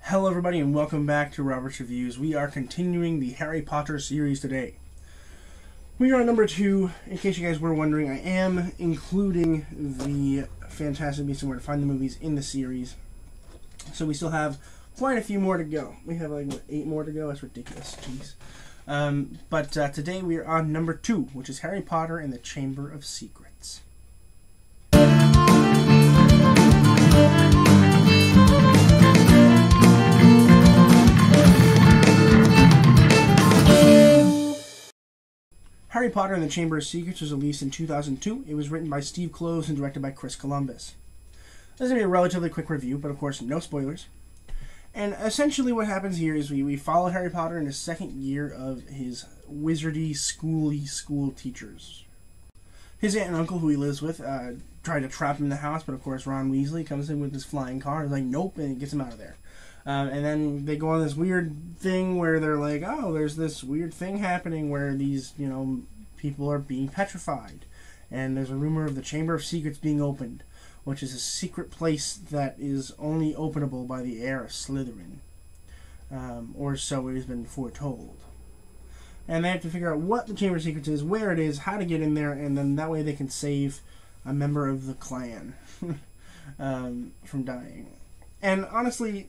Hello everybody and welcome back to Robert's Reviews. We are continuing the Harry Potter series today. We are on number 2. In case you guys were wondering, I am including the Fantastic Beasts and Where to Find the movies in the series. So we still have quite a few more to go. We have like, 8 more to go? That's ridiculous. Jeez. But today we are on number 2, which is Harry Potter and the Chamber of Secrets. Harry Potter and the Chamber of Secrets was released in 2002. It was written by Steve Kloves and directed by Chris Columbus. This is going to be a relatively quick review, but of course, no spoilers. And essentially what happens here is we follow Harry Potter in his second year of his wizardy, school teachers. His aunt and uncle, who he lives with, try to trap him in the house, but of course Ron Weasley comes in with his flying car and is like, nope, and gets him out of there. And then they go on this weird thing where they're like, oh, there's this weird thing happening where these, people are being petrified. And there's a rumor of the Chamber of Secrets being opened, which is a secret place that is only openable by the heir of Slytherin. Or so it has been foretold. And they have to figure out what the Chamber of Secrets is, where it is, how to get in there, and then that way they can save a member of the clan from dying. And honestly,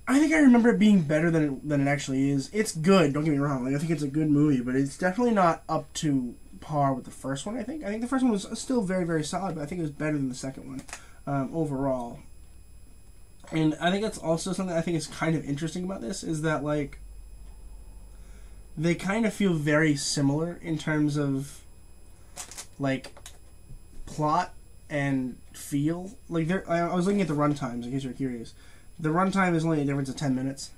I think I remember it being better than it actually is. It's good, don't get me wrong. I think it's a good movie, but it's definitely not up to par with the first one, I think. I think the first one was still very, very solid, but I think it was better than the second one overall. And I think that's also something I think is kind of interesting about this, is that, they kind of feel very similar in terms of, plot and feel. I was looking at the runtimes, in case you're curious. The runtime is only a difference of 10 minutes.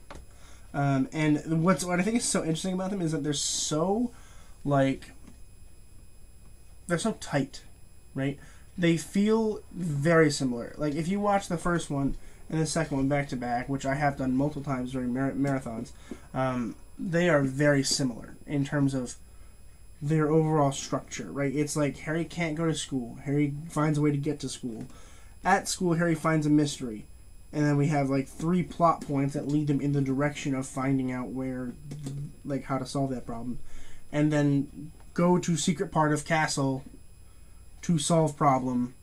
And what I think is so interesting about them is that they're so tight, right? They feel very similar. Like, if you watch the first one and the second one back to back, which I have done multiple times during marathons, they are very similar in terms of their overall structure, right? It's like Harry can't go to school. Harry finds a way to get to school. At school, Harry finds a mystery. And then we have 3 plot points that lead them in the direction of finding out where, how to solve that problem. And then go to secret part of castle to solve problem,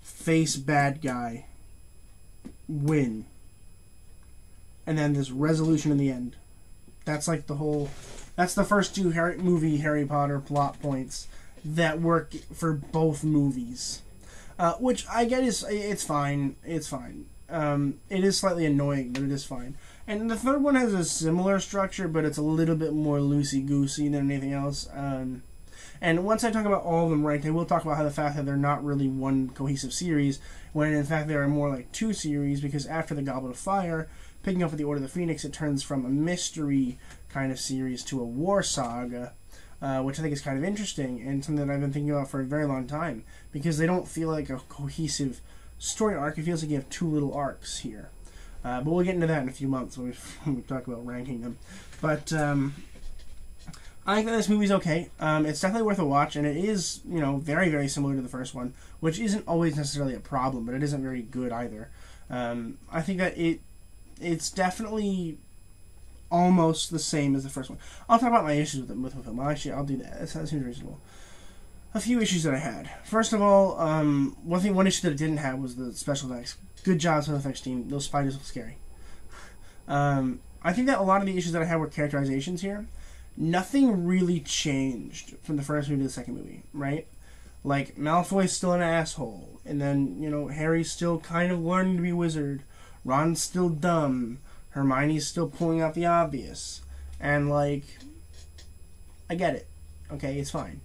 face bad guy, win. And then this resolution in the end. That's that's the first 2 Harry Potter plot points that work for both movies. Which I get it's fine. It's fine. It is slightly annoying, but it is fine. And the third one has a similar structure, but it's a little bit more loosey-goosey than anything else. And once I talk about all of them ranked, I will talk about how the fact that they're not really one cohesive series, when in fact they are more like 2 series, because after the Goblet of Fire, picking up with the Order of the Phoenix, it turns from a mystery kind of series to a war saga, which I think is kind of interesting, and something that I've been thinking about for a very long time, because they don't feel like a cohesive story arc. It feels like you have 2 little arcs here. But we'll get into that in a few months when we talk about ranking them. But I think that this movie's okay. It's definitely worth a watch, and it is, very, very similar to the first one, which isn't always necessarily a problem, but it isn't very good either. I think that it's definitely almost the same as the first one. I'll talk about my issues with the film. Well, actually, I'll do that. That seems reasonable. A few issues that I had. First of all, one issue that I didn't have was the special effects. Good job, special effects team. Those spiders look scary. I think that a lot of the issues that I had were characterizations here. Nothing really changed from the first movie to the second movie, right? Like, Malfoy's still an asshole, and then, Harry's still kind of learning to be a wizard. Ron's still dumb. Hermione's still pulling out the obvious. And, I get it. Okay, it's fine.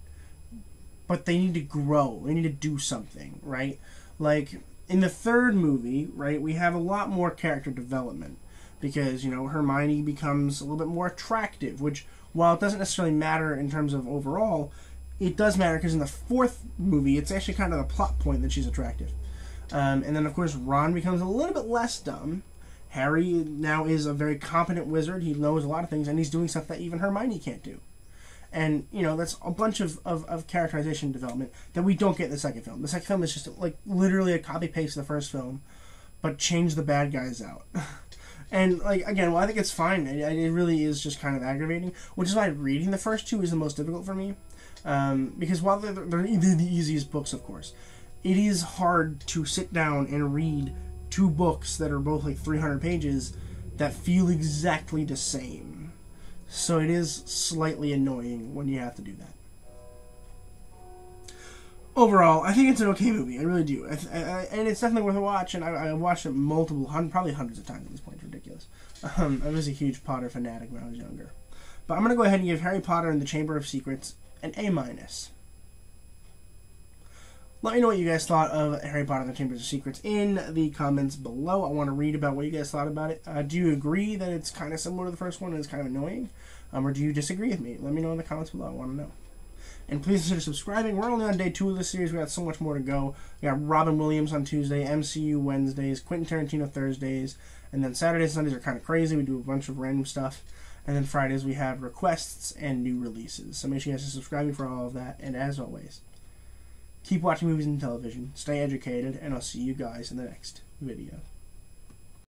But they need to grow. They need to do something, right? In the third movie, right, we have a lot more character development. Because, Hermione becomes a little bit more attractive, which, while it doesn't necessarily matter in terms of overall, it does matter because in the fourth movie, it's actually kind of the plot point that she's attractive. And then, of course, Ron becomes a little bit less dumb. Harry now is a very competent wizard. He knows a lot of things, and he's doing stuff that even Hermione can't do. And, that's a bunch of characterization development that we don't get in the second film. The second film is just, literally a copy-paste of the first film, but change the bad guys out. And, like, again, well, I think it's fine. It really is just kind of aggravating, which is why reading the first two is the most difficult for me. Because while they're the easiest books, of course, it is hard to sit down and read two books that are both like 300 pages that feel exactly the same. So it is slightly annoying when you have to do that. Overall, I think it's an okay movie. I really do. And it's definitely worth a watch, and I watched it probably hundreds of times at this point. It's ridiculous. I was a huge Potter fanatic when I was younger. But I'm going to go ahead and give Harry Potter and the Chamber of Secrets an A-. Let me know what you guys thought of Harry Potter and the Chamber of Secrets in the comments below. I want to read about what you guys thought about it. Do you agree that it's kind of similar to the first one and it's kind of annoying? Or do you disagree with me? Let me know in the comments below. I want to know. And please consider subscribing. We're only on day 2 of this series. We got so much more to go. We got Robin Williams on Tuesday, MCU Wednesdays, Quentin Tarantino Thursdays, and then Saturdays and Sundays are kind of crazy. We do a bunch of random stuff. And then Fridays we have requests and new releases. So make sure you guys are subscribing for all of that. And as always, keep watching movies and television, stay educated, and I'll see you guys in the next video.